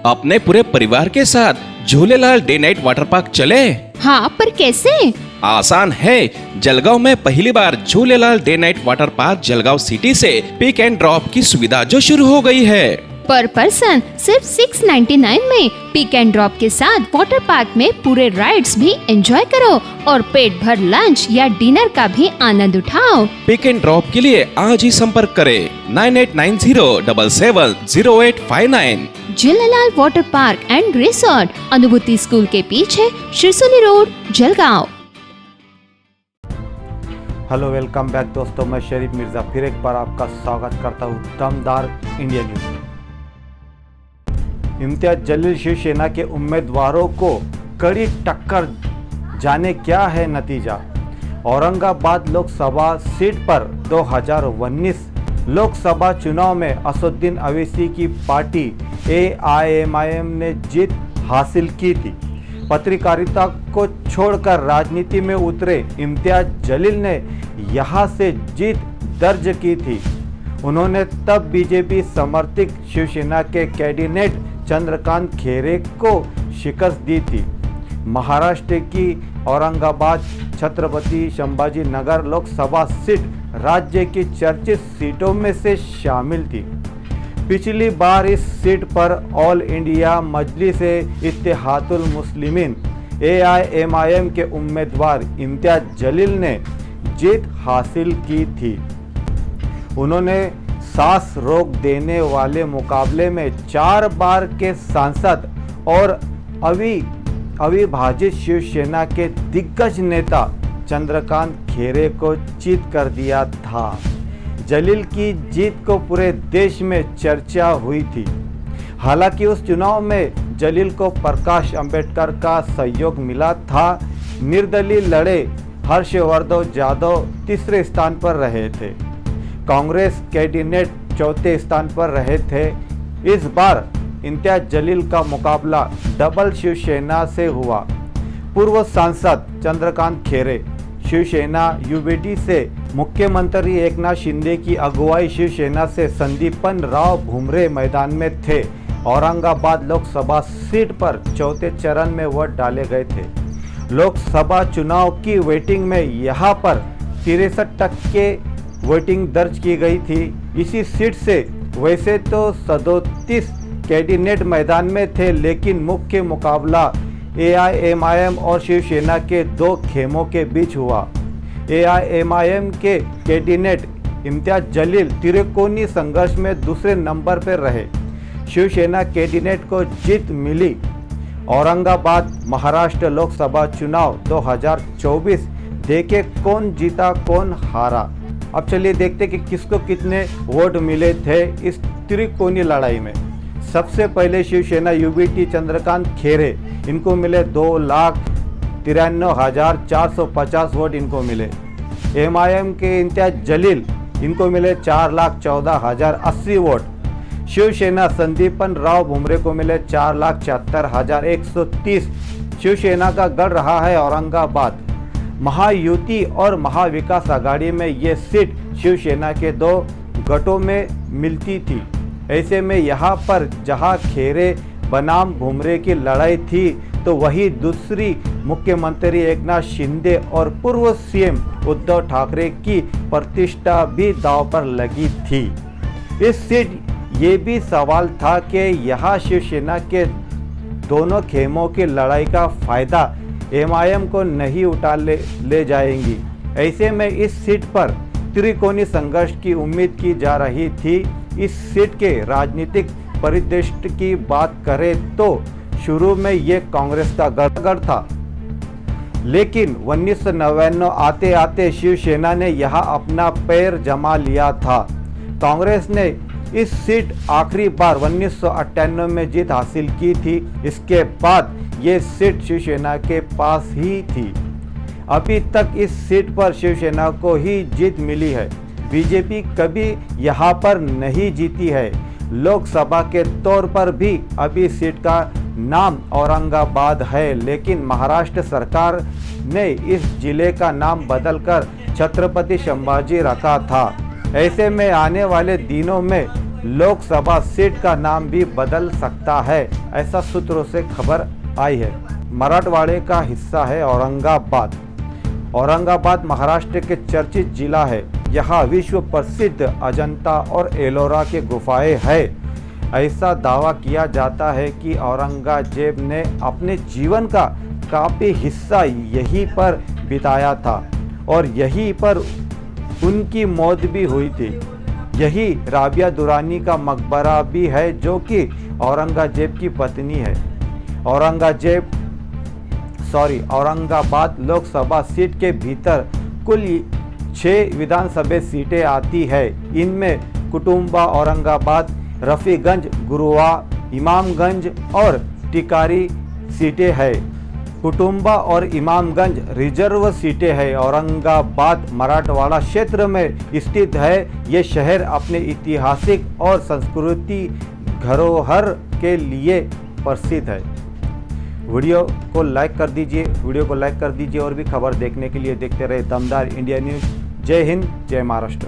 अपने पूरे परिवार के साथ Jhulelal day night water park चले। हाँ, पर कैसे? आसान है। जलगांव में पहली बार Jhulelal day night water park Jalgaon city से पिक एंड ड्रॉप की सुविधा जो शुरू हो गई है। पर पर्सन सिर्फ 699 में पिक एंड ड्रॉप के साथ वाटर पार्क में पूरे राइड्स भी एंजॉय करो और पेट भर लंच या डिनर का भी आनंद उठाओ। पिक एंड ड्रॉप के लिए आज ही संपर्क करें 9890770859। Jhulelal water park and resort, अनुभूति स्कूल के पीछे, Shirsoli road, Jalgaon. Hello, welcome back दोस्तों, मैं शरीफ मिर्जा फिर एक बार आपका स्वागत करता हूँ दमदार इंडिया न्यूज में। इम्तियाज जलील शिवसेना के उम्मीदवारों को कड़ी टक्कर, जाने क्या है नतीजा। औरंगाबाद लोकसभा सीट पर 2019 लोकसभा चुनाव में असदुद्दीन अवैसी की पार्टी AIMIM ने जीत हासिल की थी। पत्रकारिता को छोड़कर राजनीति में उतरे इम्तियाज जलील ने यहां से जीत दर्ज की थी। उन्होंने तब बीजेपी समर्थित शिवसेना के कैंडिडेट चंद्रकांत खैरे को शिकस्त दी थी। महाराष्ट्र की औरंगाबाद छत्रपति संभाजी नगर लोकसभा सीट राज्य की चर्चित सीटों में से शामिल थी। पिछली बार इस सीट पर ऑल इंडिया मजलिस इत्तेहादुल मुस्लिमीन AIMIM के उम्मीदवार इम्तियाज जलील ने जीत हासिल की थी। उन्होंने सांस रोक देने वाले मुकाबले में 4 बार के सांसद और अविभाजित शिवसेना के दिग्गज नेता चंद्रकांत खैरे को जीत कर दिया था। जलील की जीत को पूरे देश में चर्चा हुई थी। हालांकि उस चुनाव में जलील को प्रकाश अंबेडकर का सहयोग मिला था। निर्दलीय लड़े हर्षवर्धन यादव तीसरे स्थान पर रहे थे। कांग्रेस कैंडिडेट चौथे स्थान पर रहे थे। इस बार इम्तियाज जलील का मुकाबला डबल शिवसेना से हुआ। पूर्व सांसद चंद्रकांत खैरे शिवसेना UBD से, मुख्यमंत्री एकनाथ शिंदे की अगुवाई शिवसेना से संदीपन राव भुमरे मैदान में थे। औरंगाबाद लोकसभा सीट पर चौथे चरण में वोट डाले गए थे। लोकसभा चुनाव की वोटिंग में यहां पर 63% वोटिंग दर्ज की गई थी। इसी सीट से वैसे तो 37 कैंडिडेट मैदान में थे, लेकिन मुख्य मुकाबला AIMIM और शिवसेना के 2 खेमों के बीच हुआ। AIMIM के कैंडिडेट इम्तियाज जलील त्रिकोणीय संघर्ष में दूसरे नंबर पर रहे। शिवसेना कैंडिडेट को जीत मिली। औरंगाबाद महाराष्ट्र लोकसभा चुनाव 2024 देखे कौन जीता कौन हारा। अब चलिए देखते कि किसको कितने वोट मिले थे इस त्रिकोणीय लड़ाई में। सबसे पहले शिवसेना UBD चंद्रकांत खैरे, इनको मिले 2,93,450 वोट इनको मिले। MIM के इम्तियाज जलील, इनको मिले 4,14,080 वोट। शिवसेना संदीपन राव भुमरे को मिले 4,74,130। शिवसेना का गढ़ रहा है औरंगाबाद। महायुति और महाविकास आघाड़ी में ये सीट शिवसेना के 2 गठों में मिलती थी। ऐसे में यहाँ पर जहाँ खैरे बनाम भुमरे की लड़ाई थी, तो वही दूसरी मुख्यमंत्री एकनाथ शिंदे और पूर्व CM उद्धव ठाकरे की प्रतिष्ठा भी दांव पर लगी थी। इस सीट ये भी सवाल था कि यहाँ शिवसेना के दोनों खेमों की लड़ाई का फायदा MIM को नहीं उठा ले जाएंगी। ऐसे में इस सीट पर त्रिकोणीय संघर्ष की उम्मीद की जा रही थी। इस सीट के राजनीतिक परिदृश्य की बात करें तो शुरू में ये कांग्रेस का गढ़ था, लेकिन 1999 आते आते शिवसेना ने यहाँ अपना पैर जमा लिया था। कांग्रेस ने इस सीट आखिरी बार 1998 में जीत हासिल की थी। इसके बाद ये सीट शिवसेना के पास ही थी। अभी तक इस सीट पर शिवसेना को ही जीत मिली है। बीजेपी कभी यहाँ पर नहीं जीती है। लोकसभा के तौर पर भी अभी सीट का नाम औरंगाबाद है, लेकिन महाराष्ट्र सरकार ने इस जिले का नाम बदलकर छत्रपति संभाजी रखा था। ऐसे में आने वाले दिनों में लोकसभा सीट का नाम भी बदल सकता है, ऐसा सूत्रों से खबर आई है। मराठवाड़े का हिस्सा है औरंगाबाद। औरंगाबाद महाराष्ट्र के चर्चित जिला है। यहाँ विश्व प्रसिद्ध अजंता और एलोरा के गुफाएं है। ऐसा दावा किया जाता है कि औरंगजेब ने अपने जीवन का काफ़ी हिस्सा यहीं पर बिताया था और यहीं पर उनकी मौत भी हुई थी। यही राबिया दुरानी का मकबरा भी है जो कि औरंगजेब की पत्नी है। औरंगाबाद लोकसभा सीट के भीतर कुल 6 विधानसभा सीटें आती है। इनमें कुटुंबा, औरंगाबाद, रफीगंज, गुरुआ, इमामगंज और टिकारी सीटें हैं। कुटुंबा और इमामगंज रिजर्व सीटें हैं। औरंगाबाद मराठवाड़ा क्षेत्र में स्थित है। ये शहर अपने ऐतिहासिक और संस्कृति धरोहर के लिए प्रसिद्ध है। वीडियो को लाइक कर दीजिए और भी खबर देखने के लिए देखते रहे दमदार इंडिया न्यूज़। जय हिंद, जय महाराष्ट्र।